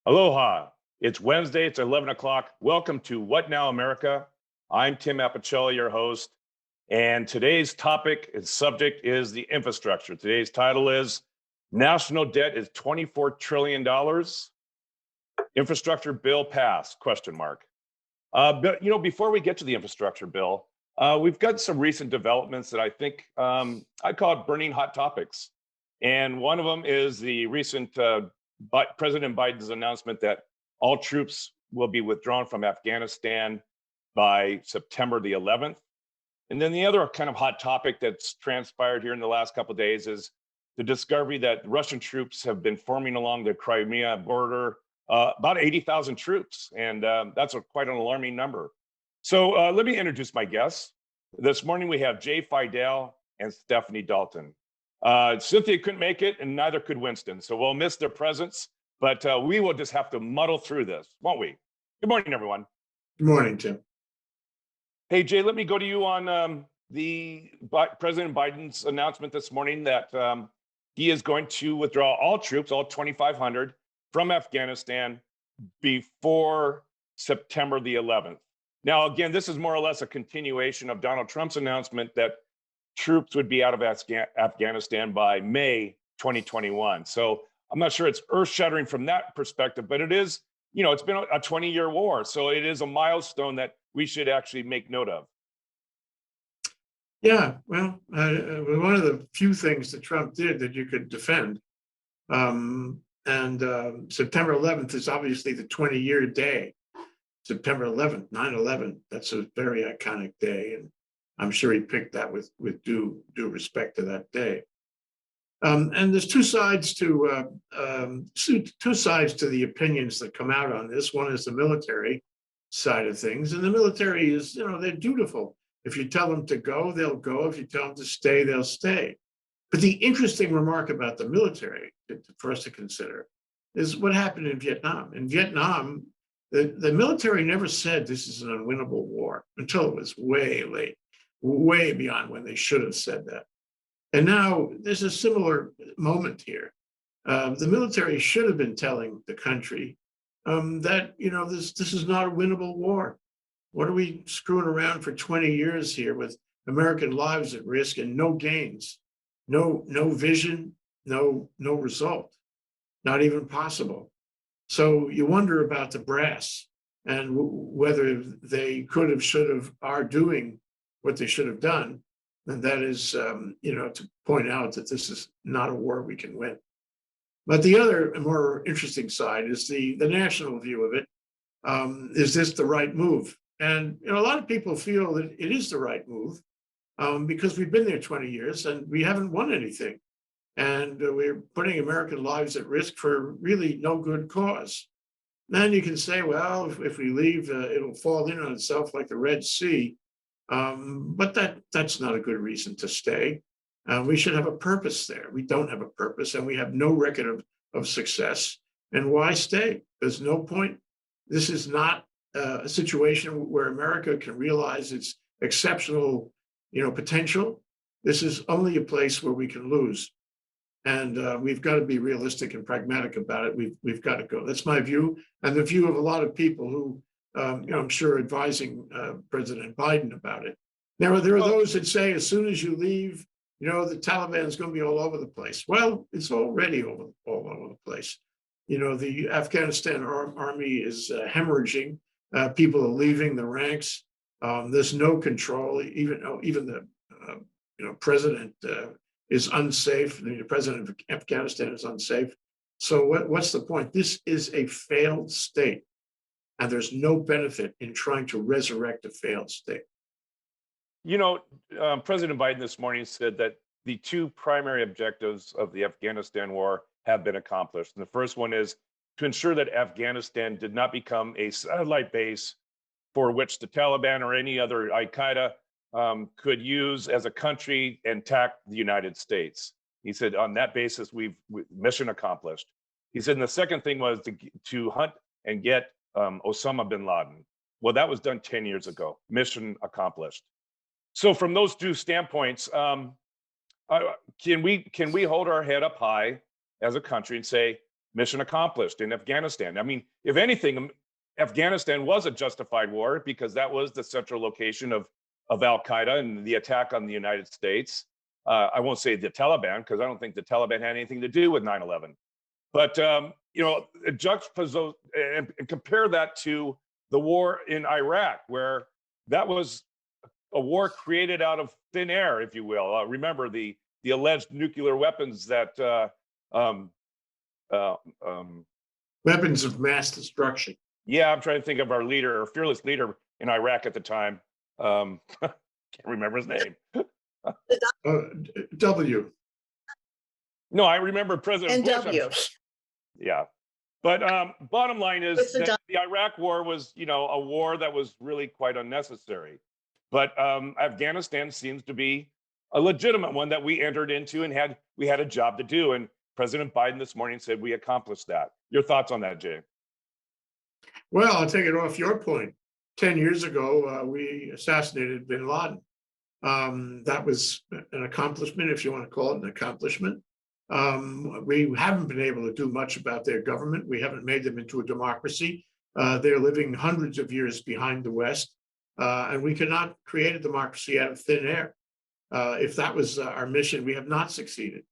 Aloha. It's Wednesday. It's 11 o'clock. Welcome to What Now America. I'm Tim Apicella, your host. And today's topic and subject is the infrastructure. Today's title is National Debt is $24 trillion. Infrastructure bill passed, ? But, before we get to the infrastructure bill, we've got some recent developments that I think I call it burning hot topics. And one of them is the recent President Biden's announcement that all troops will be withdrawn from Afghanistan by September the 11th. And then the other kind of hot topic that's transpired here in the last couple of days is the discovery that Russian troops have been forming along the Crimea border, about 80,000 troops. And that's quite an alarming number. So let me introduce my guests. This morning we have Jay Fidell and Stephanie Dalton. Cynthia couldn't make it, and neither could Winston. So we'll miss their presence, but we will just have to muddle through this, won't we? Good morning, everyone. Good morning, Tim. Hey, Jay, let me go to you on the President Biden's announcement this morning that he is going to withdraw all troops, all 2,500, from Afghanistan before September the 11th. Now, again, this is more or less a continuation of Donald Trump's announcement that troops would be out of Afghanistan by May 2021. So I'm not sure it's earth-shattering from that perspective, but it is, it's been a 20-year war. So it is a milestone that we should actually make note of. Yeah, well, one of the few things that Trump did that you could defend. And September 11th is obviously the 20-year day. September 11th, 9/11, that's a very iconic day. And I'm sure he picked that with due respect to that day. And there's two sides to the opinions that come out on this. One is the military side of things, and the military is, they're dutiful. If you tell them to go, they'll go. If you tell them to stay, they'll stay. But the interesting remark about the military for us to consider is what happened in Vietnam. In Vietnam, the military never said this is an unwinnable war until it was way late, way beyond when they should have said that. And now there's a similar moment here. The military should have been telling the country that, this is not a winnable war. What are we screwing around for 20 years here with American lives at risk and no gains, no vision, no result, not even possible. So you wonder about the brass and whether they could have, should have, are doing what they should have done. And that is, to point out that this is not a war we can win. But the other more interesting side is the national view of it. Is this the right move? And a lot of people feel that it is the right move because we've been there 20 years and we haven't won anything. And we're putting American lives at risk for really no good cause. Then you can say, well, if we leave, it'll fall in on itself like the Red Sea. But that's not a good reason to stay. We should have a purpose there. We don't have a purpose and we have no record of success. And why stay? There's no point. This is not a situation where America can realize its exceptional, potential. This is only a place where we can lose. And we've got to be realistic and pragmatic about it. We've got to go. That's my view and the view of a lot of people who, I'm sure advising President Biden about it. Now, there are those that say as soon as you leave, the Taliban is going to be all over the place. Well, it's already all over the place. The Afghanistan army is hemorrhaging. People are leaving the ranks. There's no control. Even the president is unsafe. The president of Afghanistan is unsafe. So what's the point? This is a failed state, and there's no benefit in trying to resurrect a failed state. President Biden this morning said that the two primary objectives of the Afghanistan war have been accomplished. And the first one is to ensure that Afghanistan did not become a satellite base for which the Taliban or any other Al-Qaeda could use as a country and attack the United States. He said, on that basis, mission accomplished. He said, and the second thing was to hunt and get Osama bin Laden. Well, that was done 10 years ago. Mission accomplished. So from those two standpoints, can we hold our head up high as a country and say, mission accomplished in Afghanistan. I mean, if anything, Afghanistan was a justified war because that was the central location of Al Qaeda and the attack on the United States. I won't say the Taliban because I don't think the Taliban had anything to do with 9/11. But you know, juxtapose and compare that to the war in Iraq, where that was a war created out of thin air, if you will. Remember the alleged nuclear weapons that Weapons of mass destruction. yeah, I'm trying to think of our leader, our fearless leader in Iraq at the time. Can't remember his name. W. No, I remember President NW. Bush. Yeah. But bottom line is What's the that the Iraq war was, you know, a war that was really quite unnecessary. But Afghanistan seems to be a legitimate one that we entered into and we had a job to do. And President Biden this morning said we accomplished that. Your thoughts on that, Jay? Well, I'll take it off your point. 10 years ago, we assassinated bin Laden. That was an accomplishment, if you want to call it an accomplishment. We haven't been able to do much about their government. We haven't made them into a democracy. They're living hundreds of years behind the West, and we cannot create a democracy out of thin air. If that was our mission, we have not succeeded.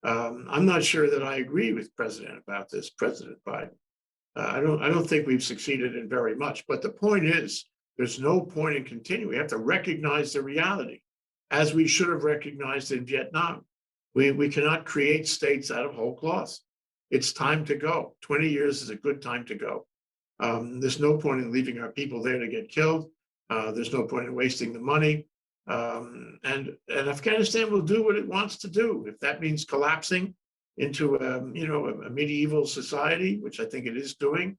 I'm not sure that I agree with President Biden. I don't think we've succeeded in very much. But the point is, there's no point in continuing. We have to recognize the reality, as we should have recognized in Vietnam. We cannot create states out of whole cloth. It's time to go. 20 years is a good time to go. There's no point in leaving our people there to get killed. There's no point in wasting the money. And Afghanistan will do what it wants to do. If that means collapsing into a medieval society, which I think it is doing,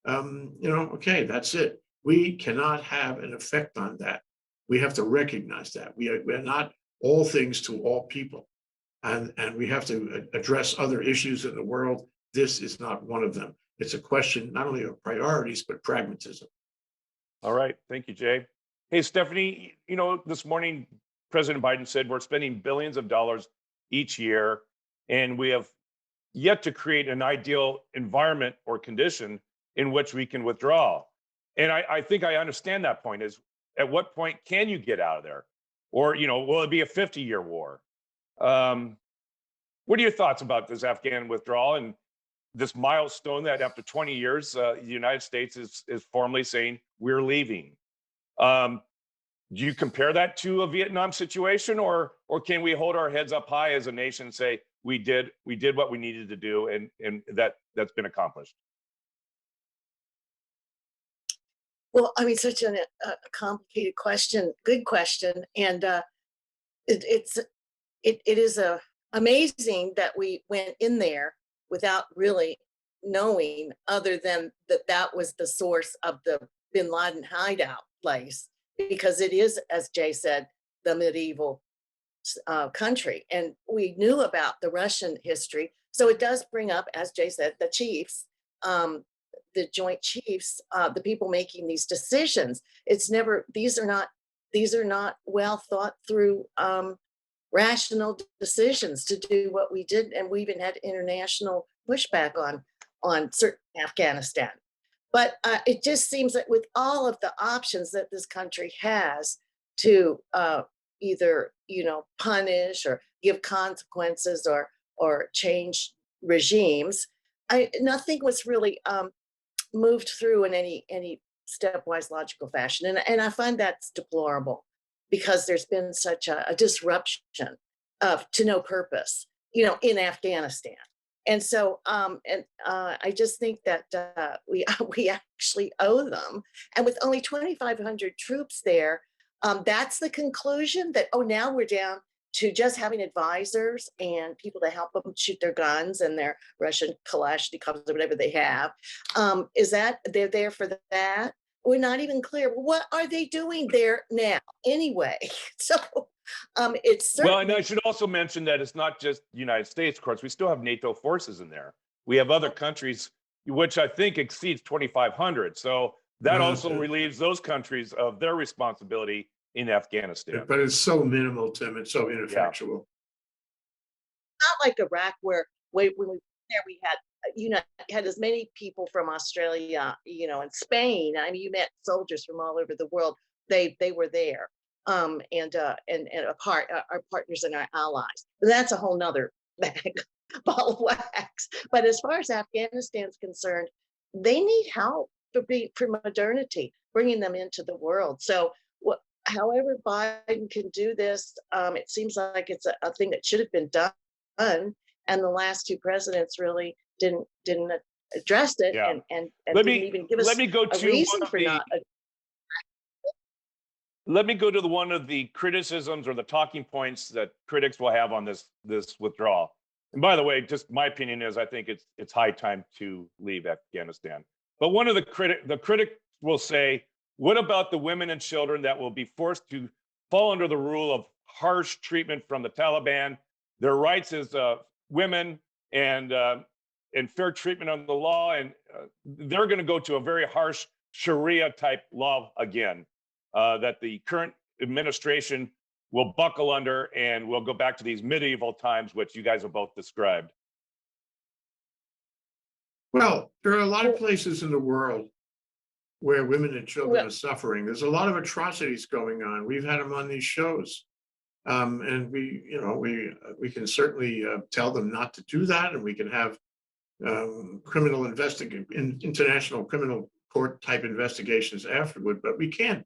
okay, that's it. We cannot have an effect on that. We have to recognize that. We are not all things to all people. And we have to address other issues in the world. This is not one of them. It's a question not only of priorities, but pragmatism. All right. Thank you, Jay. Hey, Stephanie, you know, this morning, President Biden said we're spending billions of dollars each year, and we have yet to create an ideal environment or condition in which we can withdraw. And I think I understand that point is at what point can you get out of there? Or, you know, will it be a 50-year war? What are your thoughts about this Afghan withdrawal and this milestone that after 20 years, the United States is formally saying we're leaving? Do you compare that to a Vietnam situation, or can we hold our heads up high as a nation and say we did what we needed to do and that's been accomplished? Well, I mean, such a complicated question, good question, and it is amazing that we went in there without really knowing, other than that was the source of the bin Laden hideout place, because it is, as Jay said, the medieval country, and we knew about the Russian history. So it does bring up, as Jay said, the chiefs, the Joint Chiefs, the people making these decisions. It's never, these are not well thought through rational decisions to do what we did, and we even had international pushback on certain Afghanistan. But it just seems that with all of the options that this country has to either punish or give consequences or change regimes, nothing was really moved through in any stepwise logical fashion, and I find that's deplorable, because there's been such a disruption to no purpose, in Afghanistan. And so, I just think that we actually owe them. And with only 2,500 troops there, that's the conclusion that, now we're down to just having advisors and people to help them shoot their guns and their Russian Kalashnikovs or whatever they have. Is that they're there for that? We're not even clear. What are they doing there now anyway? So it's certainly— Well, and I should also mention that it's not just the United States, of course. We still have NATO forces in there. We have other countries, which I think exceeds 2,500. So that also relieves those countries of their responsibility in Afghanistan. But it's so minimal, Tim. It's so ineffectual. Not like Iraq, where when we were there, we had you know, had as many people from Australia, and Spain. I mean, you met soldiers from all over the world. They were there, and our partners and our allies. But that's a whole nother bag, ball of wax. But as far as Afghanistan's concerned, they need help for modernity, bringing them into the world. So, however Biden can do this, it seems like it's a thing that should have been done, and the last two presidents really didn't address it, Yeah. and Let didn't me even give us let me go a to reason one of for the not. let me go to one of the criticisms or the talking points that critics will have on this withdrawal. And by the way, just my opinion is I think it's high time to leave Afghanistan. But one of the critic will say, what about the women and children that will be forced to fall under the rule of harsh treatment from the Taliban, their rights as women and fair treatment under the law, and they're going to go to a very harsh Sharia type law again, that the current administration will buckle under, and we'll go back to these medieval times, which you guys have both described. Well, there are a lot of places in the world where women and children Well, are suffering. There's a lot of atrocities going on. We've had them on these shows. And we can certainly tell them not to do that, and we can have international criminal court type investigations afterward, but we can't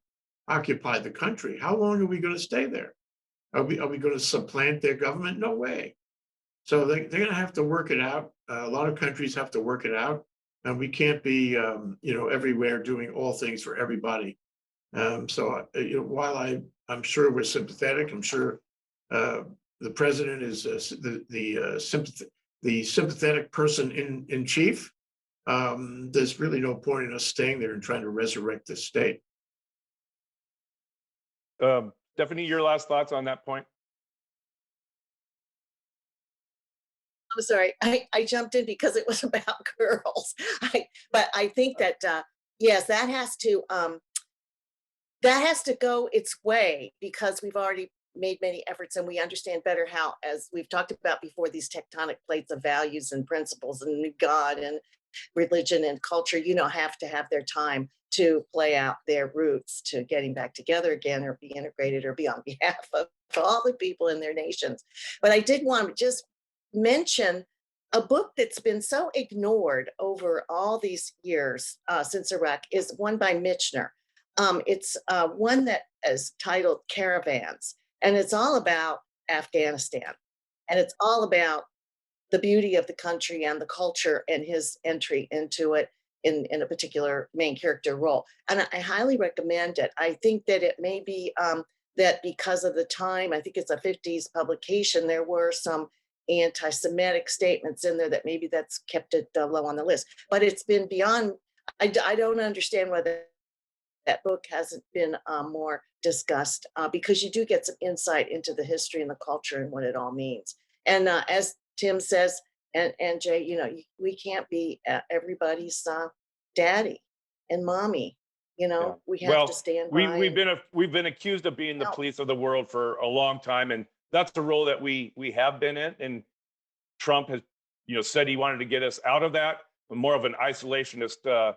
occupy the country. How long are we going to stay there? Are we going to supplant their government? No way. So they're going to have to work it out. A lot of countries have to work it out, and we can't be everywhere doing all things for everybody. While I'm sure we're sympathetic, I'm sure the president is the sympathetic person in chief. There's really no point in us staying there and trying to resurrect the state. Stephanie, your last thoughts on that point? I'm sorry, I jumped in because it was about girls. But I think that yes, that has to go its way, because we've already made many efforts and we understand better how, as we've talked about before, these tectonic plates of values and principles and God and religion and culture, have to have their time to play out their roots to getting back together again, or be integrated, or be on behalf of all the people in their nations. But I did want to just mention a book that's been so ignored over all these years since Iraq, is one by Michener. It's one that is titled Caravans, and it's all about Afghanistan, and it's all about the beauty of the country and the culture and his entry into it in a particular main character role. And I highly recommend it. I think that it may be that because of the time, I think it's a 50s publication, there were some anti-Semitic statements in there that maybe that's kept it low on the list. But it's been beyond, I don't understand whether that book hasn't been more discussed, because you do get some insight into the history and the culture and what it all means. And as Tim says, and Jay, we can't be everybody's daddy and mommy. Yeah. We have to stand by. We've been accused of being the police of the world for a long time, and that's the role that we have been in. And Trump has, said he wanted to get us out of that, more of an isolationist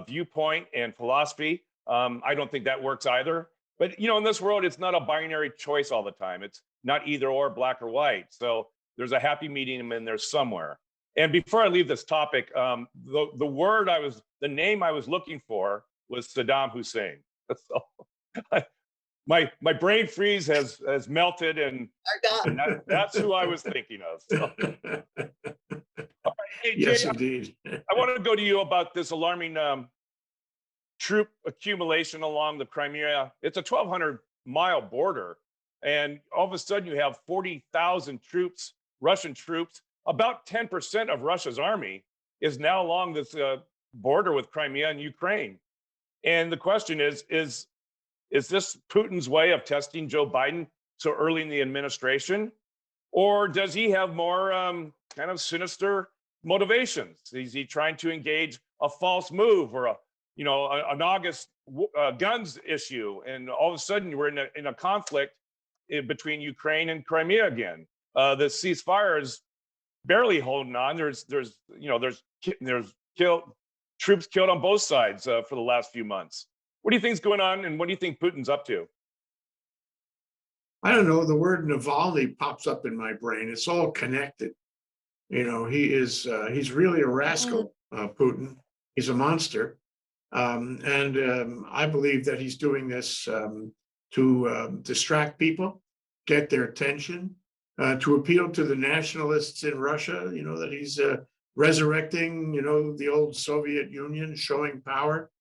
viewpoint and philosophy. I don't think that works either. But in this world, it's not a binary choice all the time. It's not either or, black or white. So there's a happy medium in there somewhere. And before I leave this topic, the name I was looking for was Saddam Hussein. So my brain freeze has melted, and that's who I was thinking of. So. Hey, Yes, Jay, indeed. I want to go to you about this alarming troop accumulation along the Crimea. It's a 1,200-mile border, and all of a sudden you have 40,000 troops, Russian troops. About 10% of Russia's army is now along this border with Crimea and Ukraine. And the question is this Putin's way of testing Joe Biden so early in the administration? Or does he have more kind of sinister motivations? Is he trying to engage a false move or an August guns issue? And all of a sudden we're in a conflict between Ukraine and Crimea again. The ceasefire is barely holding on. There's troops killed on both sides for the last few months. What do you think's going on, and what do you think Putin's up to? I don't know. The word Navalny pops up in my brain. It's all connected. He's really a rascal, Putin. He's a monster. And I believe that he's doing this to distract people, get their attention, to appeal to the nationalists in Russia, that he's resurrecting, the old Soviet Union, showing power.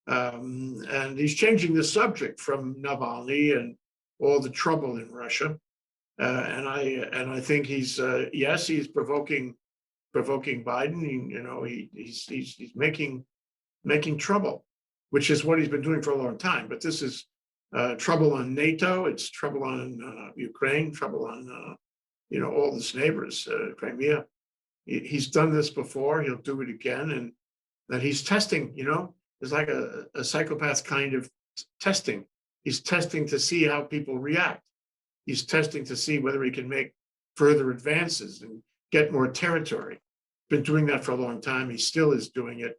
And he's changing the subject from Navalny and all the trouble in Russia. And I think he's provoking Biden. He's making trouble, which is what he's been doing for a long time. But this is trouble on NATO. It's trouble on Ukraine. Trouble on all his neighbors, Crimea. He's done this before. He'll do it again, and that he's testing. It's like a psychopath kind of testing. He's testing to see how people react. He's testing to see whether he can make further advances and get more territory. Been doing that for a long time. He still is doing it.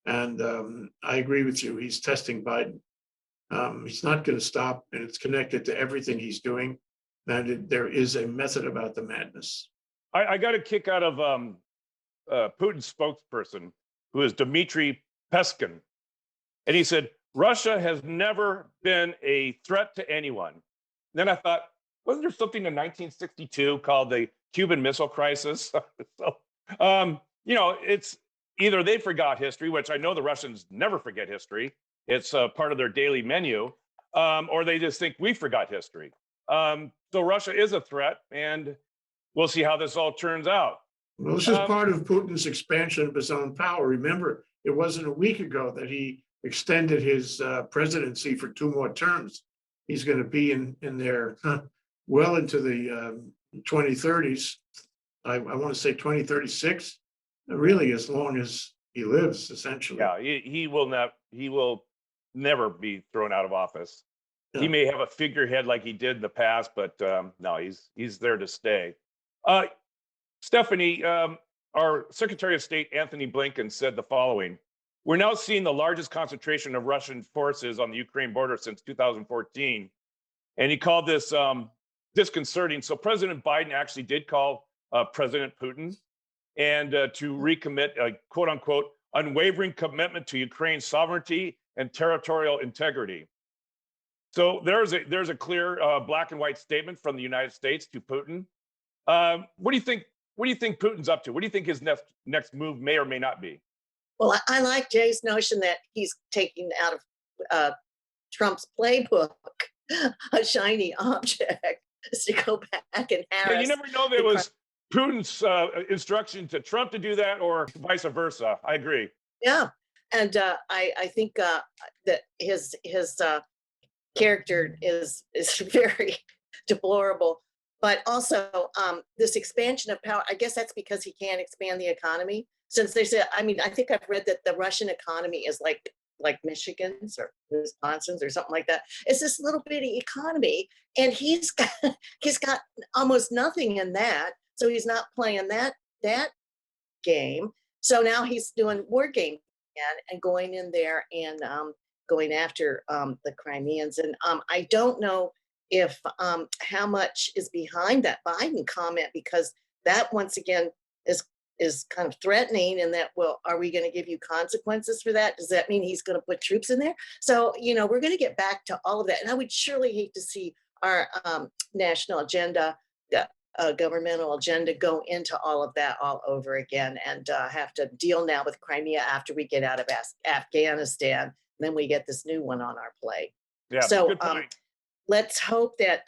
And I agree with you. He's testing Biden. He's not going to stop, and it's connected to everything he's doing. And there is a method about the madness. I got a kick out of Putin's spokesperson, who is Dmitry Peskin. And he said, Russia has never been a threat to anyone. Then I thought, wasn't there something in 1962 called the Cuban Missile Crisis? It's either they forgot history, which I know the Russians never forget history. It's part of their daily menu, or they just think we forgot history. So Russia is a threat, and we'll see how this all turns out. Well, this is part of Putin's expansion of his own power. Remember, it wasn't a week ago that he extended his presidency for 2 more terms. He's going to be in there well into the 2030s. I want to say 2036. Really, as long as he lives, essentially. Yeah, he will never be thrown out of office. Yeah. He may have a figurehead like he did in the past, but no, he's there to stay. Stephanie, our Secretary of State Anthony Blinken said the following: "We're now seeing the largest concentration of Russian forces on the Ukraine border since 2014," and he called this disconcerting. So President Biden actually did call President Putin and to recommit a quote unquote unwavering commitment to Ukraine's sovereignty and territorial integrity. So there's a clear black and white statement from the United States to Putin. What do you think? What do you think Putin's up to? What do you think his next move may or may not be? Well, I like Jay's notion that he's taking out of Trump's playbook a shiny object to go back and harass. Yeah, you never know if it was Putin's instruction to Trump to do that or vice versa. I agree. Yeah, and I think that his character is very deplorable. But also this expansion of power, I guess that's because he can't expand the economy. Since they said, I mean, I think I've read that the Russian economy is like Michigan's or Wisconsin's or something like that. It's this little bitty economy, and he's got almost nothing in that. So he's not playing that game. So now he's doing war game again and going in there and going after the Crimeans. And I don't know if how much is behind that Biden comment, because that once again is kind of threatening, and that, well, are we going to give you consequences for that? Does that mean he's going to put troops in there? So, we're going to get back to all of that. And I would surely hate to see our national agenda, governmental agenda go into all of that all over again and have to deal now with Crimea after we get out of Afghanistan. Then we get this new one on our plate. Yeah, so good point. Let's hope that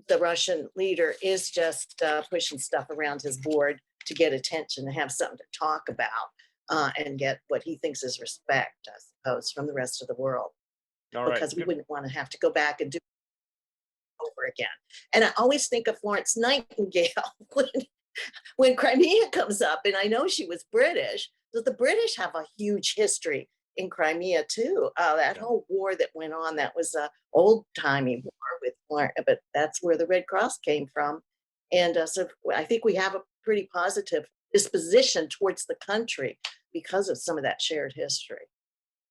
the Russian leader is just pushing stuff around his board to get attention and have something to talk about and get what he thinks is respect, I suppose, from the rest of the world. All right. Because we wouldn't want to have to go back and do it over again. And I always think of Florence Nightingale when Crimea comes up, and I know she was British, but the British have a huge history in Crimea too. That whole war that went on, that was a old-timey war with Florence, but that's where the Red Cross came from. And so I think we have a pretty positive disposition towards the country because of some of that shared history.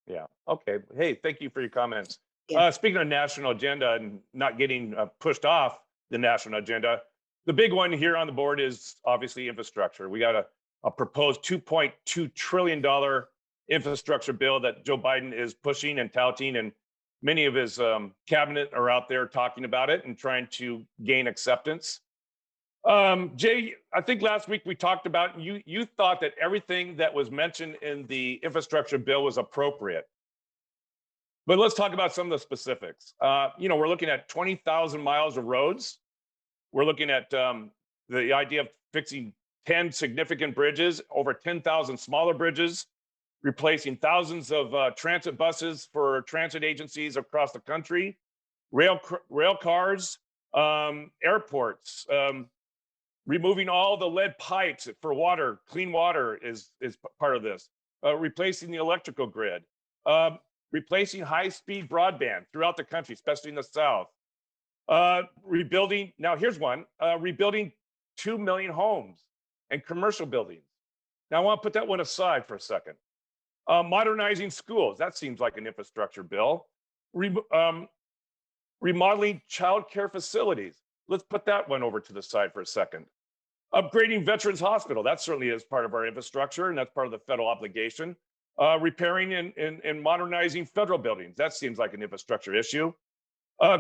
Yeah. Okay. Hey, thank you for your comments. Yeah. Speaking of national agenda and not getting pushed off the national agenda, the big one here on the board is obviously infrastructure. We got a proposed $2.2 trillion infrastructure bill that Joe Biden is pushing and touting, and many of his cabinet are out there talking about it and trying to gain acceptance. Jay, I think last week we talked about, you thought that everything that was mentioned in the infrastructure bill was appropriate. But let's talk about some of the specifics. We're looking at 20,000 miles of roads. We're looking at the idea of fixing 10 significant bridges, over 10,000 smaller bridges, replacing thousands of transit buses for transit agencies across the country, rail cars, airports, removing all the lead pipes for water. Clean water is part of this. Replacing the electrical grid, replacing high-speed broadband throughout the country, especially in the South. Rebuilding, now here's one, rebuilding 2 million homes and commercial buildings. Now I want to put that one aside for a second. Modernizing schools, that seems like an infrastructure bill. Remodeling childcare facilities. Let's put that one over to the side for a second. Upgrading Veterans Hospital, that certainly is part of our infrastructure, and that's part of the federal obligation. Repairing and modernizing federal buildings, that seems like an infrastructure issue.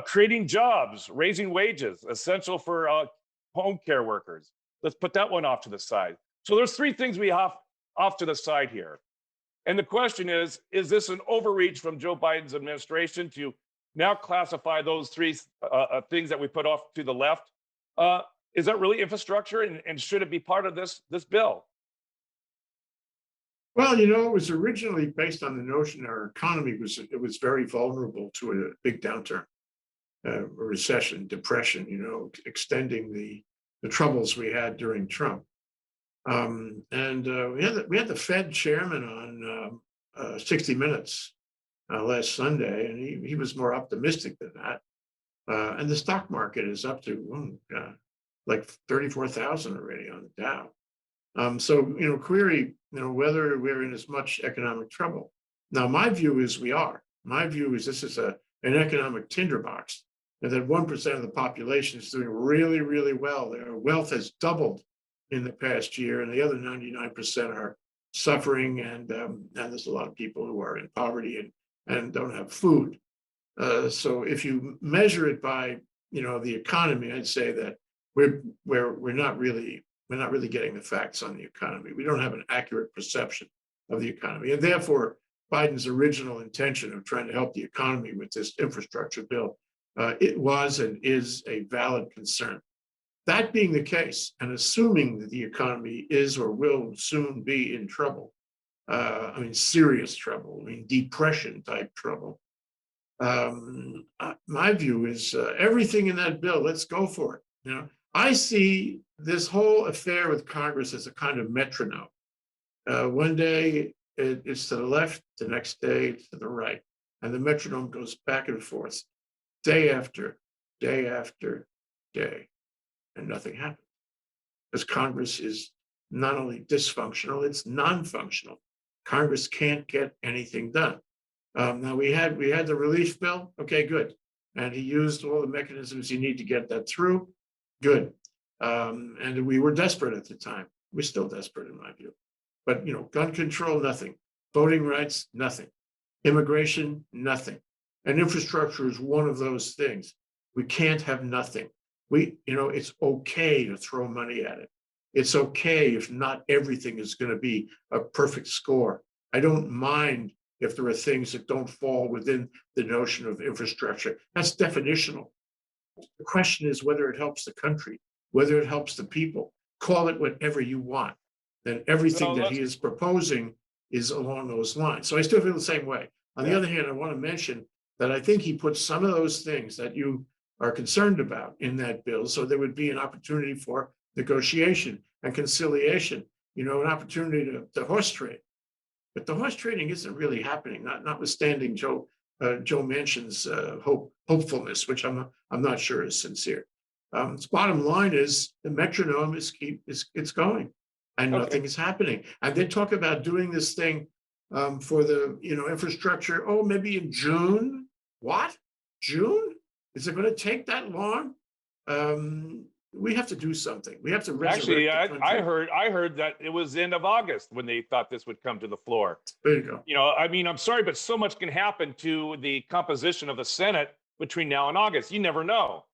Creating jobs, raising wages, essential for home care workers. Let's put that one off to the side. So there's three things we have off to the side here. And the question is this an overreach from Joe Biden's administration to now classify those three things that we put off to the left? Is that really infrastructure, and should it be part of this bill? Well, it was originally based on the notion our economy was very vulnerable to a big downturn, a recession, depression, extending the troubles we had during Trump. And we had the Fed chairman on 60 Minutes last Sunday, and he was more optimistic than that. And the stock market is up to like 34,000 already on the Dow. So query whether we're in as much economic trouble. Now, my view is we are. My view is this is an economic tinderbox, and that 1% of the population is doing really, really well. Their wealth has doubled in the past year, and the other 99% are suffering, and there's a lot of people who are in poverty and don't have food. So if you measure it by the economy, I'd say that we're not really getting the facts on the economy. We don't have an accurate perception of the economy, and therefore Biden's original intention of trying to help the economy with this infrastructure bill, it was and is a valid concern. That being the case, and assuming that the economy is or will soon be in trouble, serious trouble, depression type trouble, my view is everything in that bill, let's go for it. I see this whole affair with Congress as a kind of metronome. One day it's to the left, the next day it's to the right, and the metronome goes back and forth, day after day after day, and nothing happens. Because Congress is not only dysfunctional, it's non-functional. Congress can't get anything done. Now we had the relief bill, okay, good. And he used all the mechanisms you need to get that through, good. And we were desperate at the time. We're still desperate in my view. But gun control, nothing. Voting rights, nothing. Immigration, nothing. And infrastructure is one of those things. We can't have nothing. It's okay to throw money at it. It's okay if not everything is going to be a perfect score. I don't mind if there are things that don't fall within the notion of infrastructure. That's definitional. The question is whether it helps the country, whether it helps the people. Call it whatever you want. Then everything that he is proposing is along those lines. So I still feel the same way. On the other hand, I want to mention that I think he put some of those things that you are concerned about in that bill, so there would be an opportunity for negotiation and conciliation, an opportunity to horse trade. But the horse trading isn't really happening, notwithstanding Joe Manchin's hopefulness, which I'm not sure is sincere. Its bottom line is the metronome it's going, and Okay. nothing is happening. And they talk about doing this thing for the infrastructure. Oh, maybe in June. What? June? Is it going to take that long? We have to do something. We have to resurrect Actually, the country. I heard that it was end of August when they thought this would come to the floor. There you go. I mean, I'm sorry, but so much can happen to the composition of the Senate between now and August. You never know.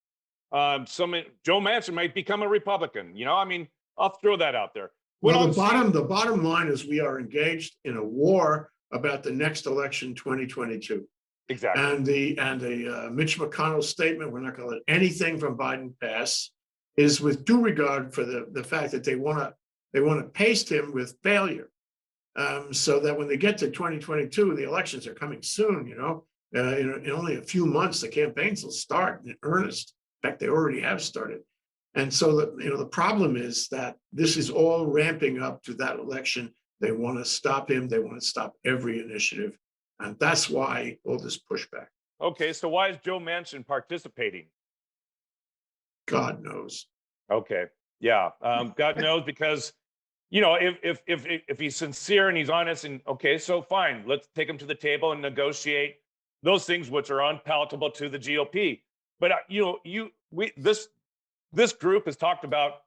Joe Manchin might become a Republican. I mean, I'll throw that out there. Well, the bottom line is we are engaged in a war about the next election, 2022. Exactly. And the Mitch McConnell statement, we're not going to let anything from Biden pass, is with due regard for the fact that they want to paste him with failure, so that when they get to 2022, the elections are coming soon. In only a few months, the campaigns will start in earnest. In fact, they already have started. And so the problem is that this is all ramping up to that election. They want to stop him. They want to stop every initiative. And that's why all this pushback. Okay, so why is Joe Manchin participating? God knows. Okay, yeah, God knows, because if he's sincere and he's honest, and okay, so fine, let's take him to the table and negotiate those things which are unpalatable to the GOP. But this group has talked about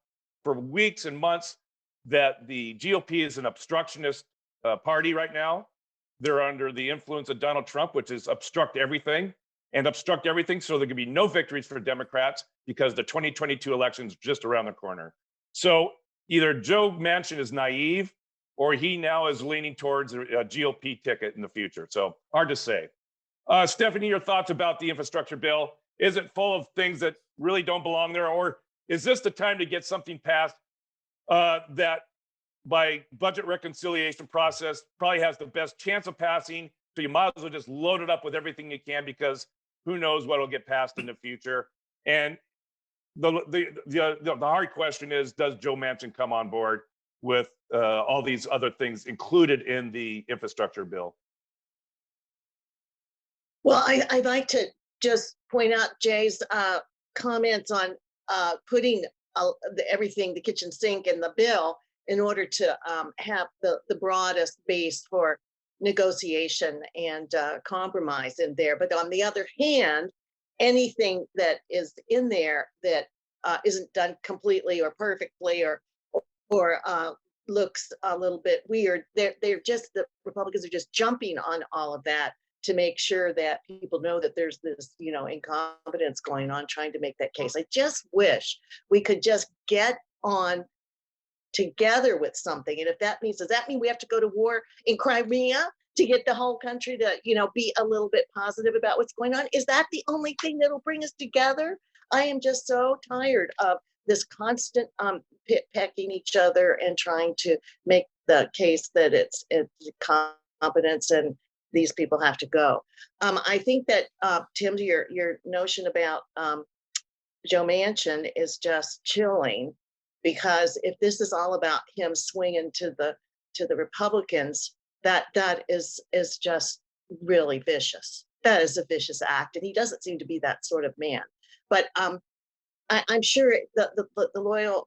for weeks and months that the GOP is an obstructionist party right now. They're under the influence of Donald Trump, which is obstruct everything. So there can be no victories for Democrats because the 2022 election is just around the corner. So either Joe Manchin is naive or he now is leaning towards a GOP ticket in the future. So hard to say. Stephanie, your thoughts about the infrastructure bill? Is it full of things that really don't belong there? Or is this the time to get something passed that by budget reconciliation process probably has the best chance of passing? So you might as well just load it up with everything you can, because who knows what will get passed in the future. And the hard question is, does Joe Manchin come on board with all these other things included in the infrastructure bill? Well, I'd like to just point out Jay's comments on putting everything, the kitchen sink in the bill, in order to have the broadest base for negotiation and compromise in there. But on the other hand, anything that is in there that isn't done completely or perfectly or looks a little bit weird, they're just, the Republicans are just jumping on all of that to make sure that people know that there's this, incompetence going on, trying to make that case. I just wish we could just get on together with something. And if that means, does that mean we have to go to war in Crimea to get the whole country to, be a little bit positive about what's going on? Is that the only thing that'll bring us together? I am just so tired of this constant pecking each other and trying to make the case that it's competence and these people have to go. I think that Tim, to your notion about Joe Manchin is just chilling, because if this is all about him swinging to the Republicans, that is just really vicious. That is a vicious act, and he doesn't seem to be that sort of man. But I'm sure the loyal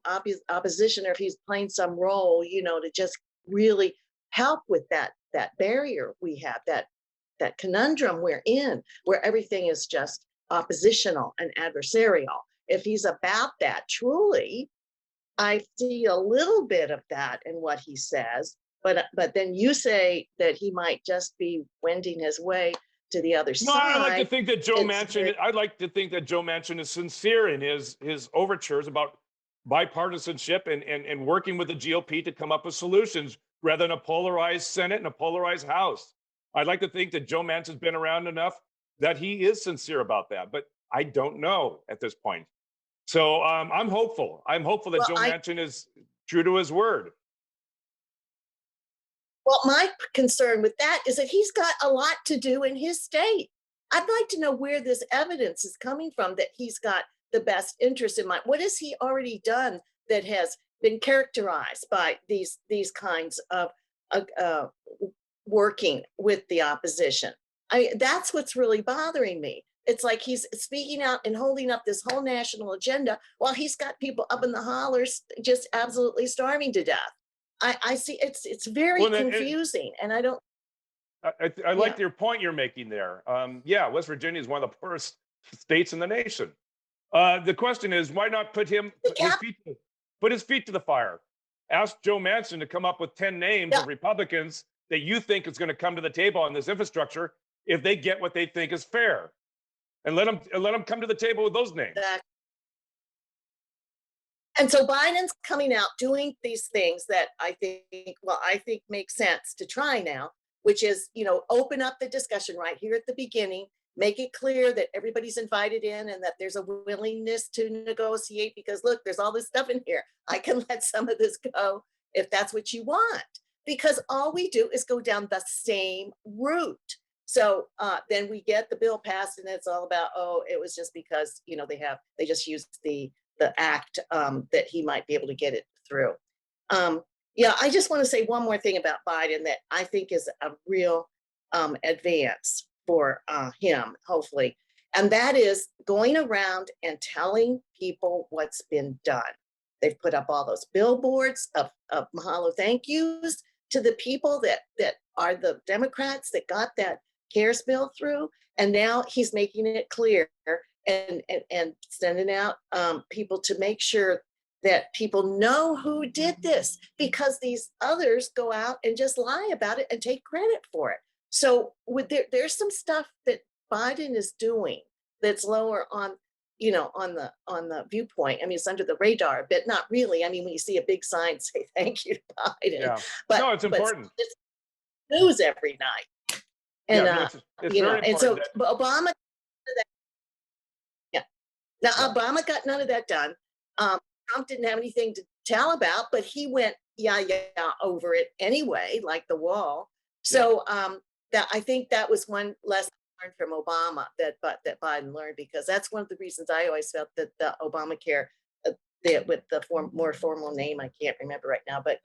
opposition, or if he's playing some role, to just really help with that barrier we have, that conundrum we're in, where everything is just oppositional and adversarial. If he's about that truly, I see a little bit of that in what he says, but then you say that he might just be wending his way to the other side. I'd like to think that Joe Manchin is sincere in his overtures about bipartisanship and working with the GOP to come up with solutions, rather than a polarized Senate and a polarized House. I'd like to think that Joe Manchin's been around enough that he is sincere about that, but I don't know at this point. So I'm hopeful. I'm hopeful that Joe Manchin is true to his word. Well, my concern with that is that he's got a lot to do in his state. I'd like to know where this evidence is coming from that he's got the best interest in mind. What has he already done that has been characterized by these kinds of working with the opposition? That's what's really bothering me. It's like he's speaking out and holding up this whole national agenda while he's got people up in the hollers just absolutely starving to death. I see it's very Well, confusing, and I don't. I Yeah, like your point you're making there. Yeah, West Virginia is one of the poorest states in the nation. The question is, why not put the put his feet to the fire? Ask Joe Manchin to come up with 10 names yeah, of Republicans that you think is going to come to the table on this infrastructure if they get what they think is fair, and let them come to the table with those names. exactly. And so Biden's coming out doing these things that I think makes sense to try now, which is, open up the discussion right here at the beginning, make it clear that everybody's invited in and that there's a willingness to negotiate because look, there's all this stuff in here. I can let some of this go if that's what you want, because all we do is go down the same route. So then we get the bill passed and it's all about, oh, it was just because, they just used the act that he might be able to get it through. Yeah, I just want to say one more thing about Biden that I think is a real advance for him, hopefully. And that is going around and telling people what's been done. They've put up all those billboards of mahalo thank yous to the people that are the Democrats that got that CARES bill through. And now he's making it clear and sending out people to make sure that people know who did this, because these others go out and just lie about it and take credit for it. So there's some stuff that Biden is doing that's lower on the viewpoint. I mean, it's under the radar, but not really. I mean, when you see a big sign say thank you to Biden, Yeah. but No, it's important. It's news every night. And Yeah, no, it's very and so important Obama, yeah. Now Yeah. Obama got none of that done. Trump didn't have anything to tell about, but he went yeah over it anyway, like the wall. So that I think that was one lesson learned from Obama that Biden learned, because that's one of the reasons I always felt that the Obamacare, with the more formal name, I can't remember right now, but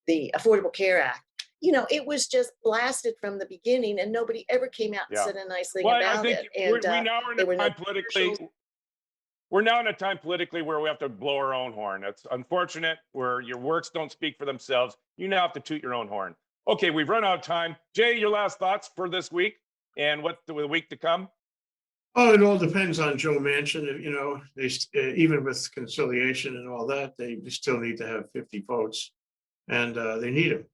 the Affordable Care Act, it was just blasted from the beginning, and nobody ever came out and Yeah. said a nice thing Well, I about think it. And we now are in there a were no time politically. commercials. We're now in a time politically where we have to blow our own horn. It's unfortunate where your works don't speak for themselves. You now have to toot your own horn. Okay, we've run out of time. Jay, your last thoughts for this week and what the week to come? Oh, it all depends on Joe Manchin. They even with conciliation and all that, they still need to have 50 votes, and they need him.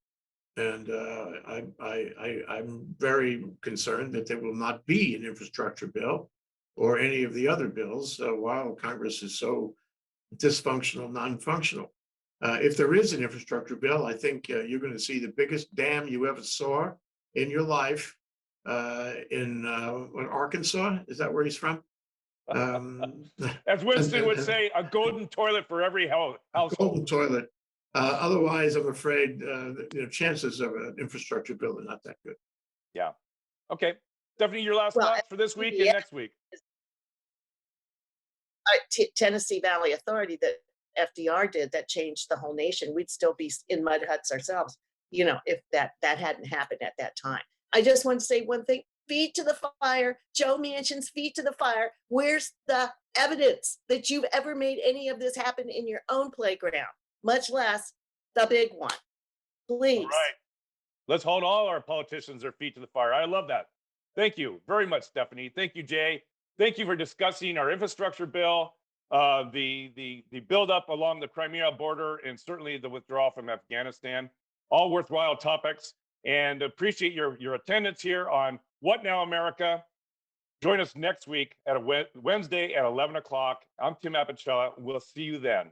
And I'm very concerned that there will not be an infrastructure bill or any of the other bills while Congress is so dysfunctional, non-functional. If there is an infrastructure bill, I think you're going to see the biggest dam you ever saw in your life in Arkansas. Is that where he's from? As Winston would say, a golden toilet for every household. Golden toilet. Otherwise, I'm afraid chances of an infrastructure bill are not that good. Yeah. Okay. Stephanie, your last Well, thoughts for this week and next week. Tennessee Valley Authority that FDR did that changed the whole nation, we'd still be in mud huts ourselves, if that hadn't happened at that time. I just want to say one thing: feet to the fire. Joe Manchin's feet to the fire. Where's the evidence that you've ever made any of this happen in your own playground, much less the big one? Please. All right. Let's hold all our politicians their feet to the fire. I love that. Thank you very much, Stephanie. Thank you, Jay. Thank you for discussing our infrastructure bill, the buildup along the Crimea border, and certainly the withdrawal from Afghanistan. All worthwhile topics, and appreciate your attendance here on What Now America. Join us next week at a Wednesday at 11 o'clock. I'm Tim Apicella. We'll see you then.